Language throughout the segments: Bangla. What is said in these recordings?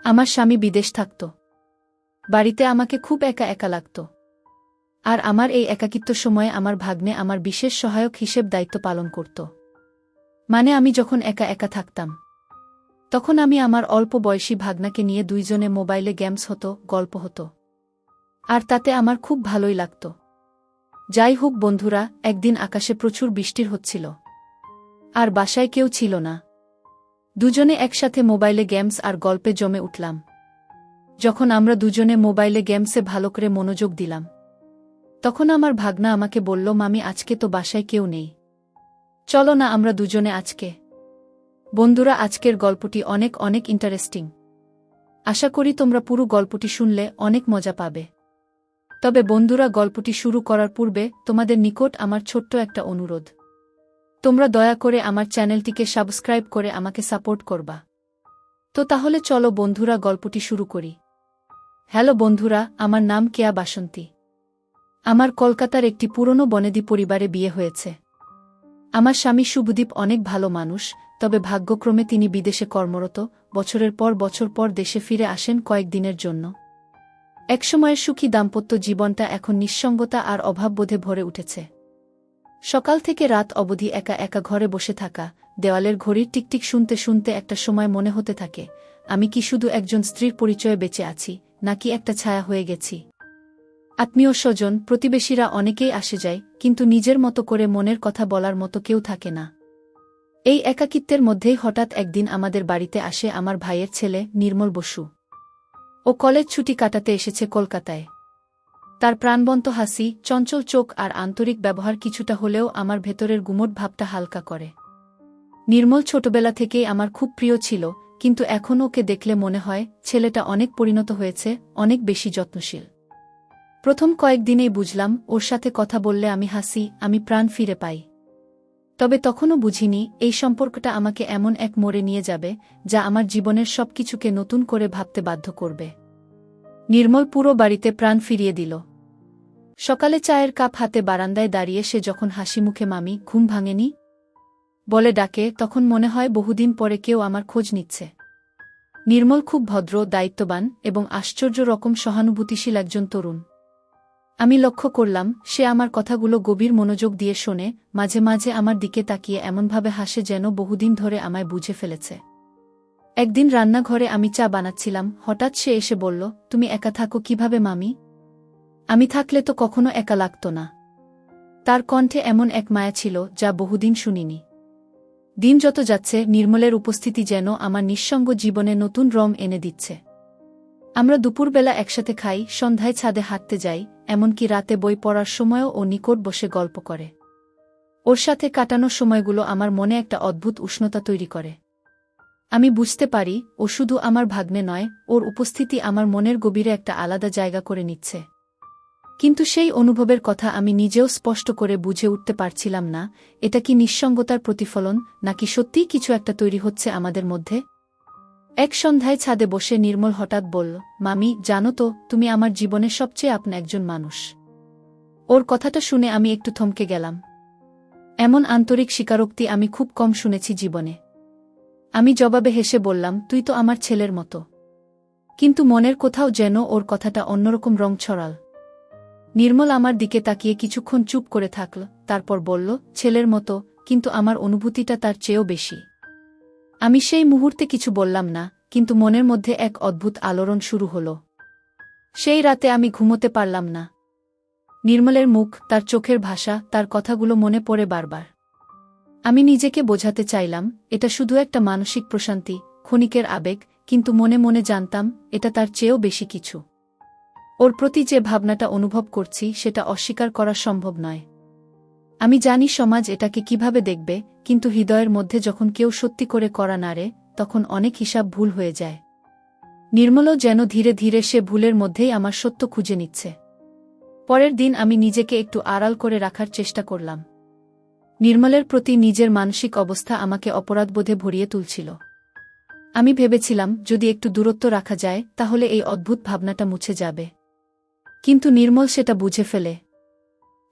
আমার স্বামী বিদেশ থাকত। বাড়িতে আমাকে খুব একা একা লাগত। আর আমার এই একাকিত্ব সময়ে আমার ভাগ্নে আমার বিশেষ সহায়ক হিসেব দায়িত্ব পালন করত। মানে আমি যখন একা একা থাকতাম তখন আমি আমার অল্প বয়সী ভাগ্নাকে নিয়ে দুইজনে মোবাইলে গেমস হতো, গল্প হতো। আর তাতে আমার খুব ভালোই লাগত। যাই হোক বন্ধুরা, একদিন আকাশে প্রচুর বৃষ্টির হচ্ছিল। আর বাসায় কেউ ছিল না। দুজনে একসাথে মোবাইলে গেমস আর গল্পে জমে উঠলাম। যখন আমরা দুজনে মোবাইলে গেমসে ভালো করে মনোযোগ দিলাম তখন আমার ভাগ্না আমাকে বলল, মামি আজকে তো বাসায় কেউ নেই, চলো না আমরা দুজনে আজকে। বন্ধুরা, আজকের গল্পটি অনেক অনেক ইন্টারেস্টিং। আশা করি তোমরা পুরো গল্পটি শুনলে অনেক মজা পাবে। তবে বন্ধুরা, গল্পটি শুরু করার পূর্বে তোমাদের নিকট আমার ছোট্ট একটা অনুরোধ। তোমরা দয়া করে আমার চ্যানেলটিকে সাবস্ক্রাইব করে আমাকে সাপোর্ট করবা। তো তাহলে চলো বন্ধুরা, গল্পটি শুরু করি। হ্যালো বন্ধুরা, আমার নাম কেয়া বাসন্তী। আমার কলকাতার একটি পুরনো বনেদি পরিবারে বিয়ে হয়েছে। আমার স্বামী শুভদীপ অনেক ভালো মানুষ, তবে ভাগ্যক্রমে তিনি বিদেশে কর্মরত। বছরের পর বছর পর দেশে ফিরে আসেন কয়েকদিনের জন্য। একসময়ের সুখী দাম্পত্য জীবনটা এখন নিঃসঙ্গতা আর অভাববোধে ভরে উঠেছে। সকাল থেকে রাত অবধি একা একা ঘরে বসে থাকা, দেওয়ালের ঘড়ির টিকটিক শুনতে শুনতে একটা সময় মনে হতে থাকে, আমি কি শুধু একজন স্ত্রীর পরিচয়ে বেঁচে আছি, নাকি একটা ছায়া হয়ে গেছি। আত্মীয় স্বজন প্রতিবেশীরা অনেকেই আসে যায়, কিন্তু নিজের মতো করে মনের কথা বলার মতো কেউ থাকে না। এই একাকিত্বের মধ্যেই হঠাৎ একদিন আমাদের বাড়িতে আসে আমার ভাইয়ের ছেলে নির্মল বসু। ও কলেজ ছুটি কাটাতে এসেছে কলকাতায়। তার প্রাণবন্ত হাসি, চঞ্চল চোখ আর আন্তরিক ব্যবহার কিছুটা হলেও আমার ভেতরের গুমোট ভাবটা হালকা করে। নির্মল ছোটবেলা থেকেই আমার খুব প্রিয় ছিল, কিন্তু এখন ওকে দেখলে মনে হয় ছেলেটা অনেক পরিণত হয়েছে, অনেক বেশি যত্নশীল। প্রথম কয়েকদিনেই বুঝলাম, ওর সাথে কথা বললে আমি হাসি, আমি প্রাণ ফিরে পাই। তবে তখনও বুঝিনি এই সম্পর্কটা আমাকে এমন এক মোড়ে নিয়ে যাবে যা আমার জীবনের সবকিছুকে নতুন করে ভাবতে বাধ্য করবে। নির্মল পুরো বাড়িতে প্রাণ ফিরিয়ে দিল। সকালে চায়ের কাপ হাতে বারান্দায় দাঁড়িয়ে সে যখন হাসি মুখে মামি ঘুম ভাঙেনি বলে ডাকে, তখন মনে হয় বহুদিন পরে কেউ আমার খোঁজ নিচ্ছে। নির্মল খুব ভদ্র, দায়িত্ববান এবং আশ্চর্য রকম সহানুভূতিশীল একজন তরুণ। আমি লক্ষ্য করলাম সে আমার কথাগুলো গভীর মনোযোগ দিয়ে শোনে, মাঝে মাঝে আমার দিকে তাকিয়ে এমনভাবে হাসে যেন বহুদিন ধরে আমায় বুঝে ফেলেছে। একদিন রান্নাঘরে আমি চা বানাচ্ছিলাম, হঠাৎ সে এসে বলল, তুমি একা থাকো কিভাবে মামি? আমি থাকলে তো কখনো একা লাগত না। তার কণ্ঠে এমন এক মায়া ছিল যা বহুদিন শুনিনি। দিন যত যাচ্ছে নির্মলের উপস্থিতি যেন আমার নিঃসঙ্গ জীবনে নতুন রং এনে দিচ্ছে। আমরা দুপুরবেলা একসাথে খাই, সন্ধ্যায় ছাদে হাঁটতে যাই, এমনকি রাতে বই পড়ার সময়ও ও নিকট বসে গল্প করে। ওর সাথে কাটানো সময়গুলো আমার মনে একটা অদ্ভুত উষ্ণতা তৈরি করে। আমি বুঝতে পারি ও শুধু আমার ভাগ্নে নয়, ওর উপস্থিতি আমার মনের গভীরে একটা আলাদা জায়গা করে নিচ্ছে। কিন্তু সেই অনুভবের কথা আমি নিজেও স্পষ্ট করে বুঝে উঠতে পারছিলাম না, এটা কি নিঃসঙ্গতার প্রতিফলন, নাকি সত্যিই কিছু একটা তৈরি হচ্ছে আমাদের মধ্যে। এক সন্ধ্যায় ছাদে বসে নির্মল হঠাৎ বলল, মামি জানো তো, তুমি আমার জীবনের সবচেয়ে আপন একজন মানুষ। ওর কথাটা শুনে আমি একটু থমকে গেলাম। এমন আন্তরিক স্বীকারোক্তি আমি খুব কম শুনেছি জীবনে। আমি জবাবে হেসে বললাম, তুই তো আমার ছেলের মতো। কিন্তু মনের কোথাও যেন ওর কথাটা অন্যরকম রং ছড়াল। নির্মল আমার দিকে তাকিয়ে কিছুক্ষণ চুপ করে থাকল, তারপর বলল, ছেলের মতো, কিন্তু আমার অনুভূতিটা তার চেয়েও বেশি। আমি সেই মুহূর্তে কিছু বললাম না, কিন্তু মনের মধ্যে এক অদ্ভুত আলোড়ন শুরু হল। সেই রাতে আমি ঘুমোতে পারলাম না। নির্মলের মুখ, তার চোখের ভাষা, তার কথাগুলো মনে পড়ে বারবার। আমি নিজেকে বোঝাতে চাইলাম এটা শুধু একটা মানসিক প্রশান্তি, ক্ষণিকের আবেগ, কিন্তু মনে মনে জানতাম এটা তার চেয়েও বেশি কিছু। ওর প্রতি যে ভাবনাটা অনুভব করছি সেটা অস্বীকার করা সম্ভব নয়। আমি জানি সমাজ এটাকে কিভাবে দেখবে, কিন্তু হৃদয়ের মধ্যে যখন কেউ সত্যি করে করা নাড়ে তখন অনেক হিসাব ভুল হয়ে যায়। নির্মলও যেন ধীরে ধীরে সে ভুলের মধ্যেই আমার সত্য খুঁজে নিচ্ছে। পরের দিন আমি নিজেকে একটু আড়াল করে রাখার চেষ্টা করলাম। নির্মলের প্রতি নিজের মানসিক অবস্থা আমাকে অপরাধবোধে ভরিয়ে তুলছিল। আমি ভেবেছিলাম যদি একটু দূরত্ব রাখা যায় তাহলে এই অদ্ভুত ভাবনাটা মুছে যাবে। কিন্তু নির্মল সেটা বুঝে ফেলে।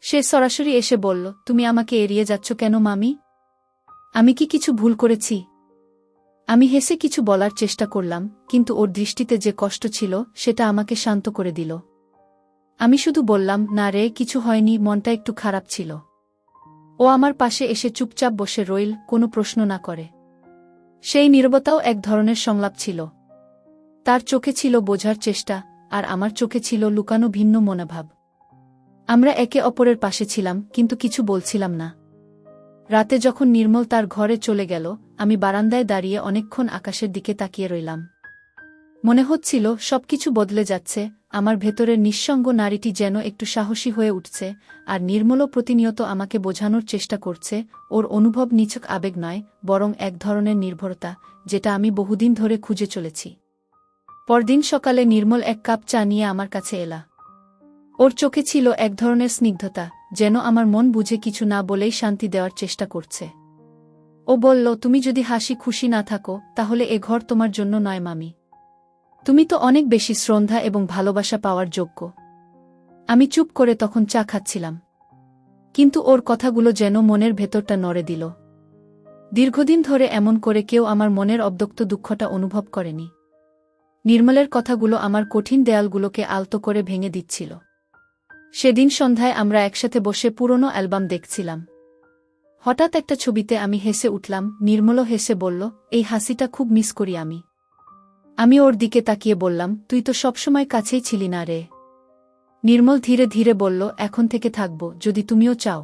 সে সরাসরি এসে বলল, তুমি আমাকে এড়িয়ে যাচ্ছ কেন মামি? আমি কি কিছু ভুল করেছি? আমি হেসে কিছু বলার চেষ্টা করলাম, কিন্তু ওর দৃষ্টিতে যে কষ্ট ছিল সেটা আমাকে শান্ত করে দিল। আমি শুধু বললাম, না রে, কিছু হয়নি, মনটা একটু খারাপ ছিল। ও আমার পাশে এসে চুপচাপ বসে রইল, কোনো প্রশ্ন না করে। সেই নীরবতাও এক ধরনের সংলাপ ছিল। তার চোখে ছিল বোঝার চেষ্টা, আর আমার চোখে ছিল লুকানো ভিন্ন মনোভাব। আমরা একে অপরের পাশে ছিলাম, কিন্তু কিছু বলছিলাম না। রাতে যখন নির্মল তার ঘরে চলে গেল, আমি বারান্দায় দাঁড়িয়ে অনেকক্ষণ আকাশের দিকে তাকিয়ে রইলাম। মনে হচ্ছিল সবকিছু বদলে যাচ্ছে, আমার ভেতরের নিঃসঙ্গ নারীটি যেন একটু সাহসী হয়ে উঠছে, আর নির্মলও প্রতিনিয়ত আমাকে বোঝানোর চেষ্টা করছে ওর অনুভব নিছক আবেগ নয়, বরং এক ধরনের নির্ভরতা, যেটা আমি বহুদিন ধরে খুঁজে চলেছি। পরদিন সকালে নির্মল এক কাপ চা নিয়ে আমার কাছে এলা। ওর চোখে ছিল এক ধরনের স্নিগ্ধতা, যেন আমার মন বুঝে কিছু না বলেই শান্তি দেওয়ার চেষ্টা করছে। ও বলল, তুমি যদি হাসি খুশি না থাকো, তাহলে এ ঘর তোমার জন্য নয় মামি। তুমি তো অনেক বেশি শ্রদ্ধা এবং ভালোবাসা পাওয়ার যোগ্য। আমি চুপ করে তখন চা খাচ্ছিলাম, কিন্তু ওর কথাগুলো যেন মনের ভেতরটা নড়ে দিল। দীর্ঘদিন ধরে এমন করে কেউ আমার মনের অব্যক্ত দুঃখটা অনুভব করেনি। নির্মলের কথাগুলো আমার কঠিন দেয়ালগুলোকে আলতো করে ভেঙে দিচ্ছিল। সেদিন সন্ধ্যায় আমরা একসাথে বসে পুরনো অ্যালবাম দেখছিলাম। হঠাৎ একটা ছবিতে আমি হেসে উঠলাম, নির্মলও হেসে বলল, এই হাসিটা খুব মিস করি আমি। আমি ওর দিকে তাকিয়ে বললাম, তুই তো সবসময় কাছেই ছিলি না রে। নির্মল ধীরে ধীরে বলল, এখন থেকে থাকব, যদি তুমিও চাও।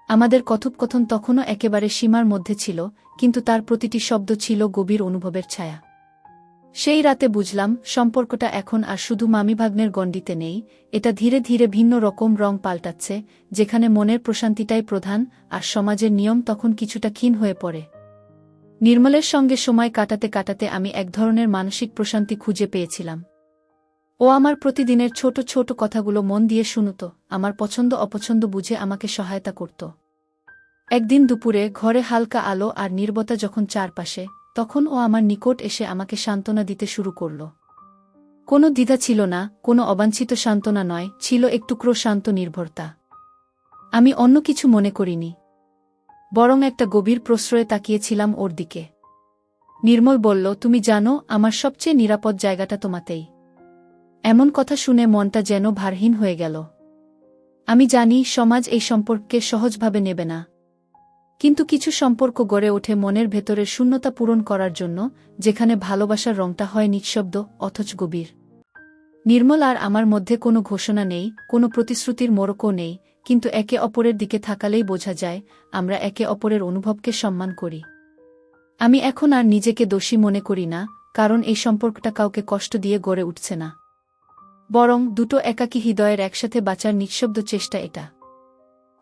আমাদের কথোপকথন তখনও একেবারে সীমার মধ্যে ছিল, কিন্তু তার প্রতিটি শব্দ ছিল গভীর অনুভবের ছায়া। সেই রাতে বুঝলাম, সম্পর্কটা এখন আর শুধু মামিভাগ্নের গণ্ডিতে নেই, এটা ধীরে ধীরে ভিন্ন রকম রং পাল্টাচ্ছে, যেখানে মনের প্রশান্তিটাই প্রধান, আর সমাজের নিয়ম তখন কিছুটা ক্ষীণ হয়ে পড়ে। নির্মলের সঙ্গে সময় কাটাতে কাটাতে আমি এক ধরনের মানসিক প্রশান্তি খুঁজে পেয়েছিলাম। ও আমার প্রতিদিনের ছোট ছোট কথাগুলো মন দিয়ে শুনত, আমার পছন্দ অপছন্দ বুঝে আমাকে সহায়তা করত। একদিন দুপুরে ঘরে হালকা আলো আর নীরবতা যখন চারপাশে, তখন ও আমার নিকট এসে আমাকে সান্ত্বনা দিতে শুরু করল। কোনো দ্বিধা ছিল না, কোনো অবাঞ্ছিত সান্ত্বনা নয়, ছিল একটুকরো শান্ত নির্ভরতা। আমি অন্য কিছু মনে করিনি, বরং একটা গভীর প্রশ্রয়ে তাকিয়েছিলাম ওর দিকে। নির্মল বলল, তুমি জানো, আমার সবচেয়ে নিরাপদ জায়গাটা তোমাতেই। এমন কথা শুনে মনটা যেন ভারহীন হয়ে গেল। আমি জানি সমাজ এই সম্পর্ককে সহজভাবে নেবে না, কিন্তু কিছু সম্পর্ক গড়ে ওঠে মনের ভেতরের শূন্যতা পূরণ করার জন্য, যেখানে ভালোবাসার রংটা হয় নিঃশব্দ অথচ গভীর। নির্মল আর আমার মধ্যে কোনো ঘোষণা নেই, কোনো প্রতিশ্রুতির মোড়কও নেই, কিন্তু একে অপরের দিকে থাকালেই বোঝা যায় আমরা একে অপরের অনুভবকে সম্মান করি। আমি এখন আর নিজেকে দোষী মনে করি না, কারণ এই সম্পর্কটা কাউকে কষ্ট দিয়ে গড়ে উঠছে না, বরং দুটো একাকী হৃদয়ের একসাথে বাঁচার নিঃশব্দ চেষ্টা এটা।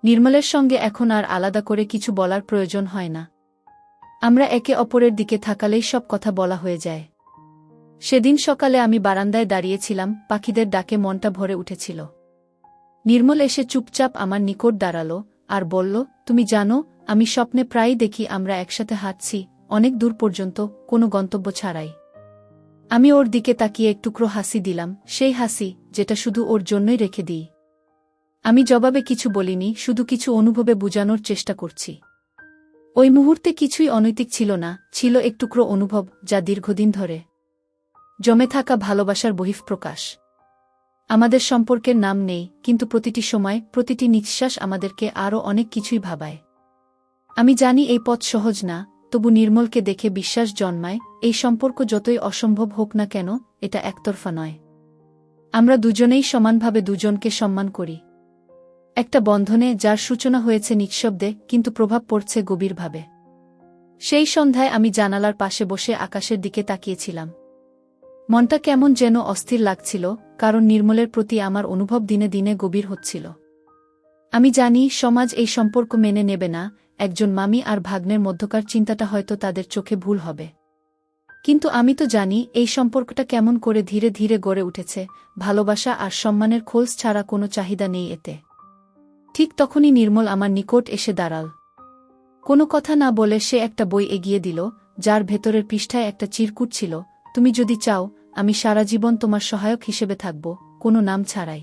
নির্মলের সঙ্গে এখন আর আলাদা করে কিছু বলার প্রয়োজন হয় না। আমরা একে অপরের দিকে থাকালেই সব কথা বলা হয়ে যায়। সেদিন সকালে আমি বারান্দায় দাঁড়িয়েছিলাম, পাখিদের ডাকে মনটা ভরে উঠেছিল। নির্মল এসে চুপচাপ আমার নিকট দাঁড়াল আর বলল, তুমি জানো, আমি স্বপ্নে প্রায়ই দেখি আমরা একসাথে হাঁটছি, অনেক দূর পর্যন্ত, কোনো গন্তব্য ছাড়াই। আমি ওর দিকে তাকিয়ে একটুকরো হাসি দিলাম, সেই হাসি যেটা শুধু ওর জন্যই রেখে দিই। আমি জবাবে কিছু বলিনি, শুধু কিছু অনুভবে বুঝানোর চেষ্টা করছি। ওই মুহূর্তে কিছুই অনৈতিক ছিল না, ছিল একটুকরো অনুভব, যা দীর্ঘদিন ধরে জমে থাকা ভালোবাসার বহিঃপ্রকাশ। আমাদের সম্পর্কের নাম নেই, কিন্তু প্রতিটি সময়, প্রতিটি নিঃশ্বাস আমাদেরকে আরও অনেক কিছুই ভাবায়। আমি জানি এই পথ সহজ না, তবু নির্মলকে দেখে বিশ্বাস জন্মায়, এই সম্পর্ক যতই অসম্ভব হোক না কেন, এটা একতরফা নয়। আমরা দুজনেই সমানভাবে দুজনকে সম্মান করি। একটা বন্ধনে যার সূচনা হয়েছে নিঃশব্দে, কিন্তু প্রভাব পড়ছে গভীরভাবে। সেই সন্ধ্যায় আমি জানালার পাশে বসে আকাশের দিকে তাকিয়েছিলাম। মনটা কেমন যেন অস্থির লাগছিল, কারণ নির্মলের প্রতি আমার অনুভব দিনে দিনে গভীর হচ্ছিল। আমি জানি সমাজ এই সম্পর্ক মেনে নেবে না, একজন মামি আর ভাগ্নের মধ্যকার চিন্তাটা হয়তো তাদের চোখে ভুল হবে। কিন্তু আমি তো জানি এই সম্পর্কটা কেমন করে ধীরে ধীরে গড়ে উঠেছে, ভালোবাসা আর সম্মানের খোলস ছাড়া কোনো চাহিদা নেই এতে। ঠিক তখনই নির্মল আমার নিকট এসে দাঁড়াল। কোনো কথা না বলে সে একটা বই এগিয়ে দিল, যার ভেতরের পৃষ্ঠায় একটা চিরকুট ছিল, তুমি যদি চাও, আমি সারা জীবন তোমার সহায়ক হিসেবে থাকব, কোনো নাম ছাড়াই।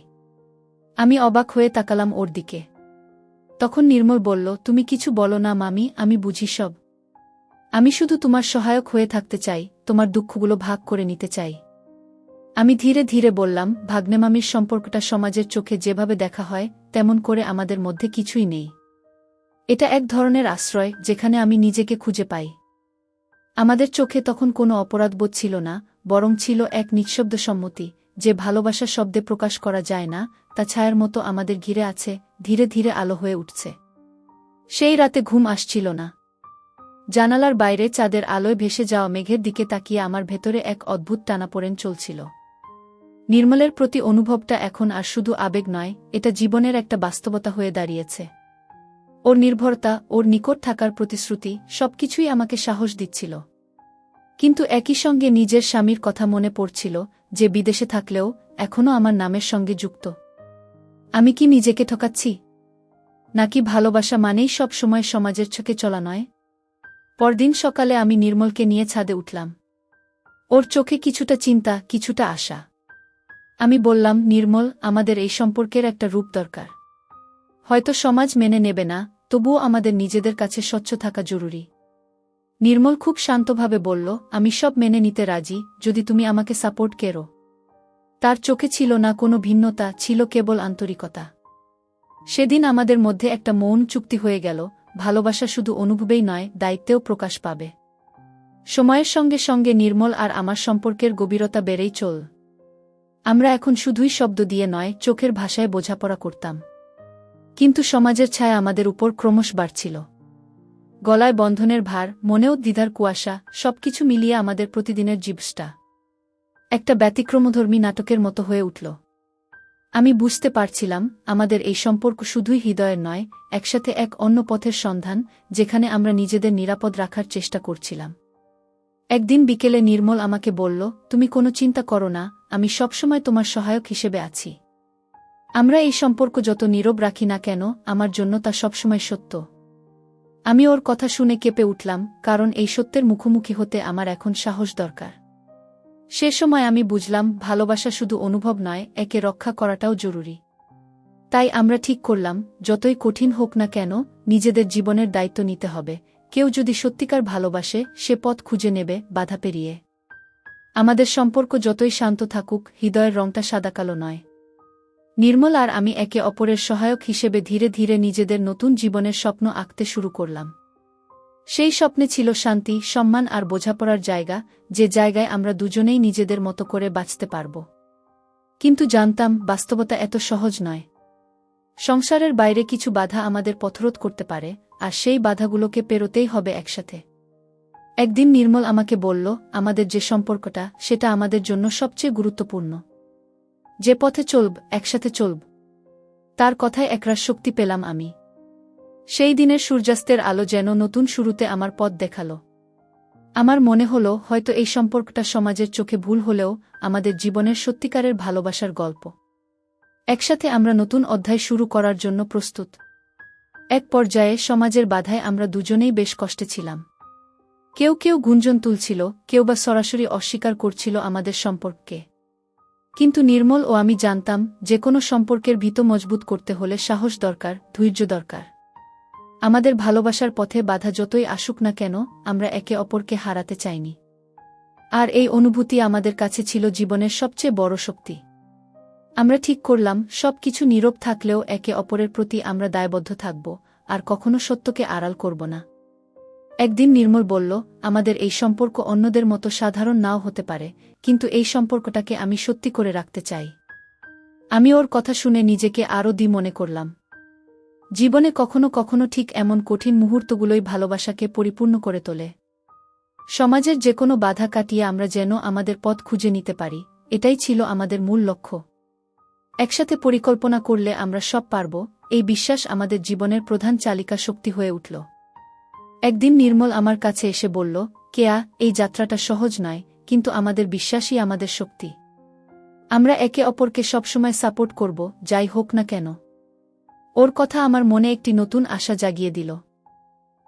আমি অবাক হয়ে তাকালাম ওর দিকে। তখন নির্মল বলল, তুমি কিছু বলো না মামি, আমি বুঝি সব। আমি শুধু তোমার সহায়ক হয়ে থাকতে চাই, তোমার দুঃখগুলো ভাগ করে নিতে চাই। আমি ধীরে ধীরে বললাম, ভাগ্নেমামির সম্পর্কটা সমাজের চোখে যেভাবে দেখা হয় তেমন করে আমাদের মধ্যে কিছুই নেই। এটা এক ধরনের আশ্রয় যেখানে আমি নিজেকে খুঁজে পাই। আমাদের চোখে তখন কোনো অপরাধবোধ ছিল না, বরং ছিল এক নিঃশব্দ সম্মতি, যে ভালোবাসা শব্দে প্রকাশ করা যায় না, তা ছায়ার মতো আমাদের ঘিরে আছে, ধীরে ধীরে আলো হয়ে উঠছে। সেই রাতে ঘুম আসছিল না। জানালার বাইরে চাঁদের আলোয় ভেসে যাওয়া মেঘের দিকে তাকিয়ে আমার ভেতরে এক অদ্ভুত টানাপোড়েন চলছিল। নির্মলের প্রতি অনুভবটা এখন আর শুধু আবেগ নয়, এটা জীবনের একটা বাস্তবতা হয়ে দাঁড়িয়েছে। ওর নির্ভরতা, ওর নিকট থাকার প্রতিশ্রুতি, সবকিছুই আমাকে সাহস দিচ্ছিল। কিন্তু একই সঙ্গে নিজের স্বামীর কথা মনে পড়ছিল, যে বিদেশে থাকলেও এখনও আমার নামের সঙ্গে যুক্ত। আমি কি নিজেকে ঠকাচ্ছি? নাকি ভালোবাসা মানেই সব সময় সমাজের চোখে চলা নয়? পরদিন সকালে আমি নির্মলকে নিয়ে ছাদে উঠলাম। ওর চোখে কিছুটা চিন্তা, কিছুটা আশা। আমি বললাম, নির্মল, আমাদের এই সম্পর্কের একটা রূপ দরকার। হয়তো সমাজ মেনে নেবে না, তবুও আমাদের নিজেদের কাছে স্বচ্ছ থাকা জরুরি। নির্মল খুব শান্তভাবে বলল, আমি সব মেনে নিতে রাজি, যদি তুমি আমাকে সাপোর্ট করো। তার চোখে ছিল না কোনো ভিন্নতা, ছিল কেবল আন্তরিকতা। সেদিন আমাদের মধ্যে একটা মৌন চুক্তি হয়ে গেল, ভালোবাসা শুধু অনুভবেই নয়, দায়িত্বেও প্রকাশ পাবে। সময়ের সঙ্গে সঙ্গে নির্মল আর আমার সম্পর্কের গভীরতা বেড়েই চল। আমরা এখন শুধুই শব্দ দিয়ে নয়, চোখের ভাষায় বোঝাপড়া করতাম। কিন্তু সমাজের ছায়া আমাদের উপর ক্রমশ বাড়ছিল। গলায় বন্ধনের ভার, মনেও দ্বিধার কুয়াশা, সবকিছু মিলিয়ে আমাদের প্রতিদিনের জীবসটা একটা ব্যতিক্রমধর্মী নাটকের মতো হয়ে উঠল। আমি বুঝতে পারছিলাম, আমাদের এই সম্পর্ক শুধুই হৃদয়ের নয়, একসাথে এক অন্য পথের সন্ধান, যেখানে আমরা নিজেদের নিরাপদ রাখার চেষ্টা করছিলাম। একদিন বিকেলে নির্মল আমাকে বলল, তুমি কোনো চিন্তা করো না, আমি সবসময় তোমার সহায়ক হিসেবে আছি। আমরা এই সম্পর্ক যত নীরব রাখি না কেন, আমার জন্য তা সবসময় সত্য। আমি ওর কথা শুনে কেঁপে উঠলাম, কারণ এই সত্যের মুখোমুখি হতে আমার এখন সাহস দরকার। সে সময় আমি বুঝলাম, ভালোবাসা শুধু অনুভব নয়, একে রক্ষা করাটাও জরুরি। তাই আমরা ঠিক করলাম, যতই কঠিন হোক না কেন, নিজেদের জীবনের দায়িত্ব নিতে হবে। কেউ যদি সত্যিকার ভালোবাসে, সে পথ খুঁজে নেবে, বাধা পেরিয়ে। আমাদের সম্পর্ক যতই শান্ত থাকুক, হৃদয়ের রংটা সাদাকালো নয়। নির্মল আর আমি একে অপরের সহায়ক হিসেবে ধীরে ধীরে নিজেদের নতুন জীবনের স্বপ্ন আঁকতে শুরু করলাম। সেই স্বপ্নে ছিল শান্তি, সম্মান আর বোঝাপড়ার জায়গা, যে জায়গায় আমরা দুজনেই নিজেদের মতো করে বাঁচতে পারব। কিন্তু জানতাম, বাস্তবতা এত সহজ নয়। সংসারের বাইরে কিছু বাধা আমাদের পথরোধ করতে পারে, আর সেই বাধাগুলোকে পেরোতেই হবে একসাথে। একদিন নির্মল আমাকে বলল, আমাদের যে সম্পর্কটা, সেটা আমাদের জন্য সবচেয়ে গুরুত্বপূর্ণ। যে পথে চলব, একসাথে চলব। তার কথায় একরাশ শক্তি পেলাম আমি। সেই দিনের সূর্যাস্তের আলো যেন নতুন শুরুতে আমার পথ দেখাল। আমার মনে হলো, হয়তো এই সম্পর্কটা সমাজের চোখে ভুল হলেও আমাদের জীবনের সত্যিকারের ভালোবাসার গল্প। একসাথে আমরা নতুন অধ্যায় শুরু করার জন্য প্রস্তুত। এক পর্যায়ে সমাজের বাধায় আমরা দুজনেই বেশ কষ্টে ছিলাম। কেউ কেউ গুঞ্জন তুলছিল, কেউ বা সরাসরি অস্বীকার করছিল আমাদের সম্পর্ককে। কিন্তু নির্মল ও আমি জানতাম, যে কোনো সম্পর্কের ভিত মজবুত করতে হলে সাহস দরকার, ধৈর্য দরকার। আমাদের ভালোবাসার পথে বাধা যতই আসুক না কেন, আমরা একে অপরকে হারাতে চাইনি। আর এই অনুভূতি আমাদের কাছে ছিল জীবনের সবচেয়ে বড় শক্তি। আমরা ঠিক করলাম, সবকিছু নীরব থাকলেও একে অপরের প্রতি আমরা দায়বদ্ধ থাকব, আর কখনো সত্যকে আড়াল করব না। একদিন নির্মল বলল, আমাদের এই সম্পর্ক অন্যদের মতো সাধারণ নাও হতে পারে, কিন্তু এই সম্পর্কটাকে আমি সত্যি করে রাখতে চাই। আমি ওর কথা শুনে নিজেকে আরও মনে করলাম। জীবনে কখনো কখনো ঠিক এমন কঠিন মুহূর্তগুলোই ভালোবাসাকে পরিপূর্ণ করে তোলে। সমাজের যে কোনো বাধা কাটিয়ে আমরা যেন আমাদের পথ খুঁজে নিতে পারি, এটাই ছিল আমাদের মূল লক্ষ্য। একসাথে পরিকল্পনা করলে আমরা সব পারব, এই বিশ্বাস আমাদের জীবনের প্রধান চালিকা শক্তি হয়ে উঠল। একদিন নির্মল আমার কাছে এসে বলল, কেয়া, এই যাত্রাটা সহজ নয়, কিন্তু আমাদের বিশ্বাসই আমাদের শক্তি। আমরা একে অপরকে সবসময় সাপোর্ট করব, যাই হোক না কেন। ওর কথা আমার মনে একটি নতুন আশা জাগিয়ে দিল।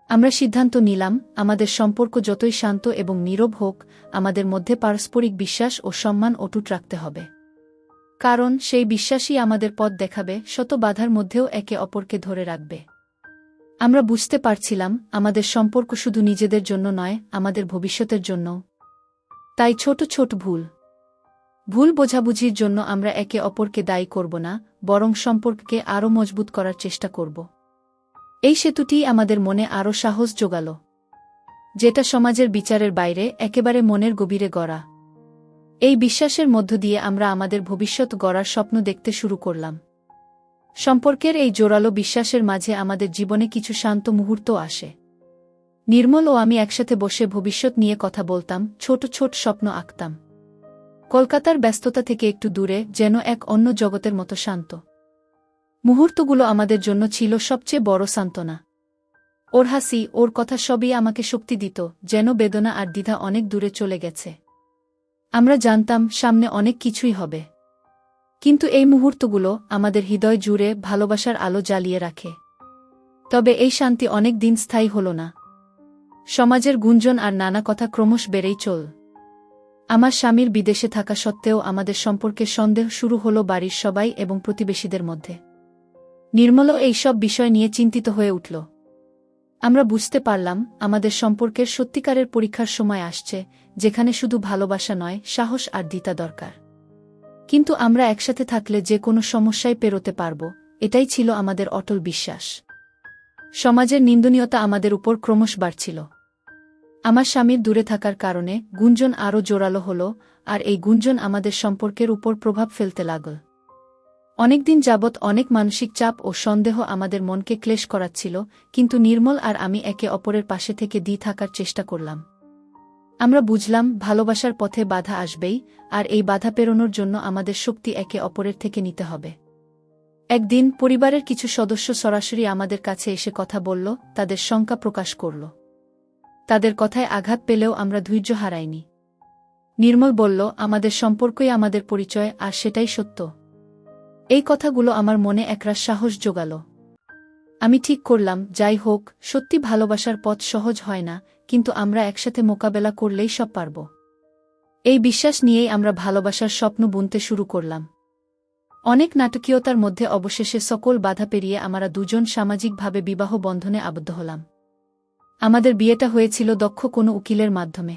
আমরা সিদ্ধান্ত নিলাম, আমাদের সম্পর্ক যতই শান্ত এবং নীরব হোক, আমাদের মধ্যে পারস্পরিক বিশ্বাস ও সম্মান অটুট রাখতে হবে। কারণ সেই বিশ্বাসই আমাদের পথ দেখাবে, শত বাধার মধ্যেও একে অপরকে ধরে রাখবে। আমরা বুঝতে পারছিলাম আমাদের সম্পর্ক শুধু নিজেদের জন্য নয়, আমাদের ভবিষ্যতের জন্যও। তাই ছোট ছোট ভুল বোঝাবুঝির জন্য আমরা একে অপরকে দায়ী করব না, বরং সম্পর্ককে আরও মজবুত করার চেষ্টা করব। এই সেতুটিই আমাদের মনে আরও সাহস জোগাল, যেটা সমাজের বিচারের বাইরে, একেবারে মনের গভীরে গড়া। এই বিশ্বাসের মধ্য দিয়ে আমরা আমাদের ভবিষ্যৎ গড়ার স্বপ্ন দেখতে শুরু করলাম। সম্পর্কের এই জোরালো বিশ্বাসের মাঝে আমাদের জীবনে কিছু শান্ত মুহূর্ত আসে। নির্মল ও আমি একসাথে বসে ভবিষ্যৎ নিয়ে কথা বলতাম, ছোট ছোট স্বপ্ন আঁকতাম। কলকাতার ব্যস্ততা থেকে একটু দূরে, যেন এক অন্য জগতের মতো শান্ত। মুহূর্তগুলো আমাদের জন্য ছিল সবচেয়ে বড় সান্ত্বনা। ওর হাসি, ওর কথা সবই আমাকে শক্তি দিত, যেন বেদনা আর দ্বিধা অনেক দূরে চলে গেছে। আমরা জানতাম সামনে অনেক কিছুই হবে। কিন্তু এই মুহূর্তগুলো আমাদের হৃদয় জুড়ে ভালোবাসার আলো জ্বালিয়ে রাখে। তবে এই শান্তি অনেক দিন স্থায়ী হল না। সমাজের গুঞ্জন আর নানা কথা ক্রমশ বেড়েই চল। আমার স্বামীর বিদেশে থাকা সত্ত্বেও আমাদের সম্পর্কে সন্দেহ শুরু হলো বাড়ির সবাই এবং প্রতিবেশীদের মধ্যে। নির্মলও এই সব বিষয় নিয়ে চিন্তিত হয়ে উঠল। আমরা বুঝতে পারলাম আমাদের সম্পর্কের সত্যিকারের পরীক্ষার সময় আসছে, যেখানে শুধু ভালোবাসা নয়, সাহস আর দ্বিধা দরকার। কিন্তু আমরা একসাথে থাকলে যে কোনো সমস্যায় পেরোতে পারব, এটাই ছিল আমাদের অটল বিশ্বাস। সমাজের নিন্দনীয়তা আমাদের উপর ক্রমশ বাড়ছিল। আমার স্বামীর দূরে থাকার কারণে গুঞ্জন আরও জোরালো হল, আর এই গুঞ্জন আমাদের সম্পর্কের উপর প্রভাব ফেলতে লাগল। অনেকদিন যাবৎ অনেক মানসিক চাপ ও সন্দেহ আমাদের মনকে ক্লেশ করাচ্ছিল, কিন্তু নির্মল আর আমি একে অপরের পাশে থেকে থাকার চেষ্টা করলাম। আমরা বুঝলাম ভালোবাসার পথে বাধা আসবেই, আর এই বাধা পেরোনোর জন্য আমাদের শক্তি একে অপরের থেকে নিতে হবে। একদিন পরিবারের কিছু সদস্য সরাসরি আমাদের কাছে এসে কথা বলল, তাদের শঙ্কা প্রকাশ করল। তাদের কথায় আঘাত পেলেও আমরা ধৈর্য হারাইনি। নির্মল বলল, আমাদের সম্পর্কই আমাদের পরিচয়, আর সেটাই সত্য। এই কথাগুলো আমার মনে একরাশ সাহস জোগাল। আমি ঠিক করলাম, যাই হোক, সত্যি ভালোবাসার পথ সহজ হয় না, কিন্তু আমরা একসাথে মোকাবেলা করলেই সব পারব। এই বিশ্বাস নিয়েই আমরা ভালোবাসার স্বপ্ন বুনতে শুরু করলাম। অনেক নাটকীয়তার মধ্যে অবশেষে সকল বাধা পেরিয়ে আমরা দুজন সামাজিকভাবে বিবাহ বন্ধনে আবদ্ধ হলাম। আমাদের বিয়েটা হয়েছিল দক্ষ কোনো উকিলের মাধ্যমে।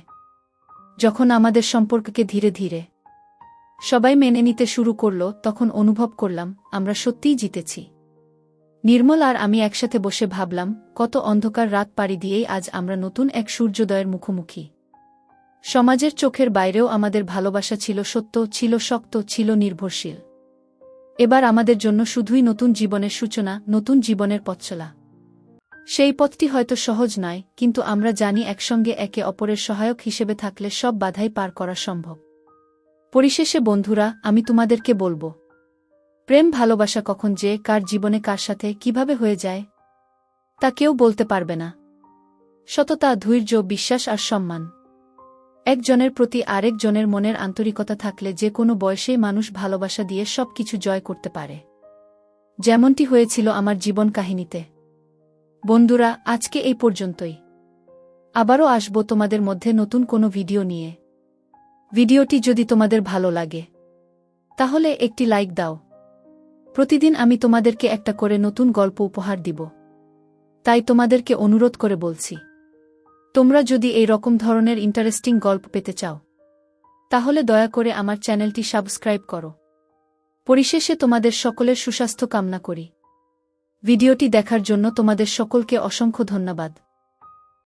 যখন আমাদের সম্পর্ককে ধীরে ধীরে সবাই মেনে নিতে শুরু করল, তখন অনুভব করলাম আমরা সত্যিই জিতেছি। নির্মল আর আমি একসাথে বসে ভাবলাম, কত অন্ধকার রাত পাড়ি দিয়েই আজ আমরা নতুন এক সূর্যোদয়ের মুখোমুখি। সমাজের চোখের বাইরেও আমাদের ভালোবাসা ছিল সত্য, ছিল শক্ত, ছিল নির্ভরশীল। এবার আমাদের জন্য শুধুই নতুন জীবনের সূচনা, নতুন জীবনের পথচলা। সেই পথটি হয়তো সহজ নয়, কিন্তু আমরা জানি একসঙ্গে একে অপরের সহায়ক হিসেবে থাকলে সব বাধাই পার করা সম্ভব। পরিশেষে বন্ধুরা, আমি তোমাদেরকে বলবো, প্রেম ভালোবাসা কখন যে কার জীবনে কার সাথে কিভাবে হয়ে যায় তা কেউ বলতে পারবে না। সততা, ধৈর্য, বিশ্বাস আর সম্মান, একজনের প্রতি আরেক জনের মনের আন্তরিকতা থাকলে যে কোনো বয়সেই মানুষ ভালোবাসা দিয়ে সবকিছু জয় করতে পারে, যেমনটি হয়েছিল আমার জীবন কাহিনীতে। বন্ধুরা, আজকে এই পর্যন্তই। আবারও আসব তোমাদের মধ্যে নতুন কোনো ভিডিও নিয়ে। ভিডিওটি যদি তোমাদের ভালো লাগে তাহলে একটি লাইক দাও। প্রতিদিন আমি তোমাদেরকে একটা করে নতুন গল্প উপহার দিব, তাই তোমাদেরকে অনুরোধ করে বলছি, তোমরা যদি এই রকম ধরনের ইন্টারেস্টিং গল্প পেতে চাও তাহলে দয়া করে আমার চ্যানেলটি সাবস্ক্রাইব করো। পরিশেষে তোমাদের সকলের সুস্বাস্থ্য কামনা করি। ভিডিওটি দেখার জন্য তোমাদের সকলকে অসংখ্য ধন্যবাদ।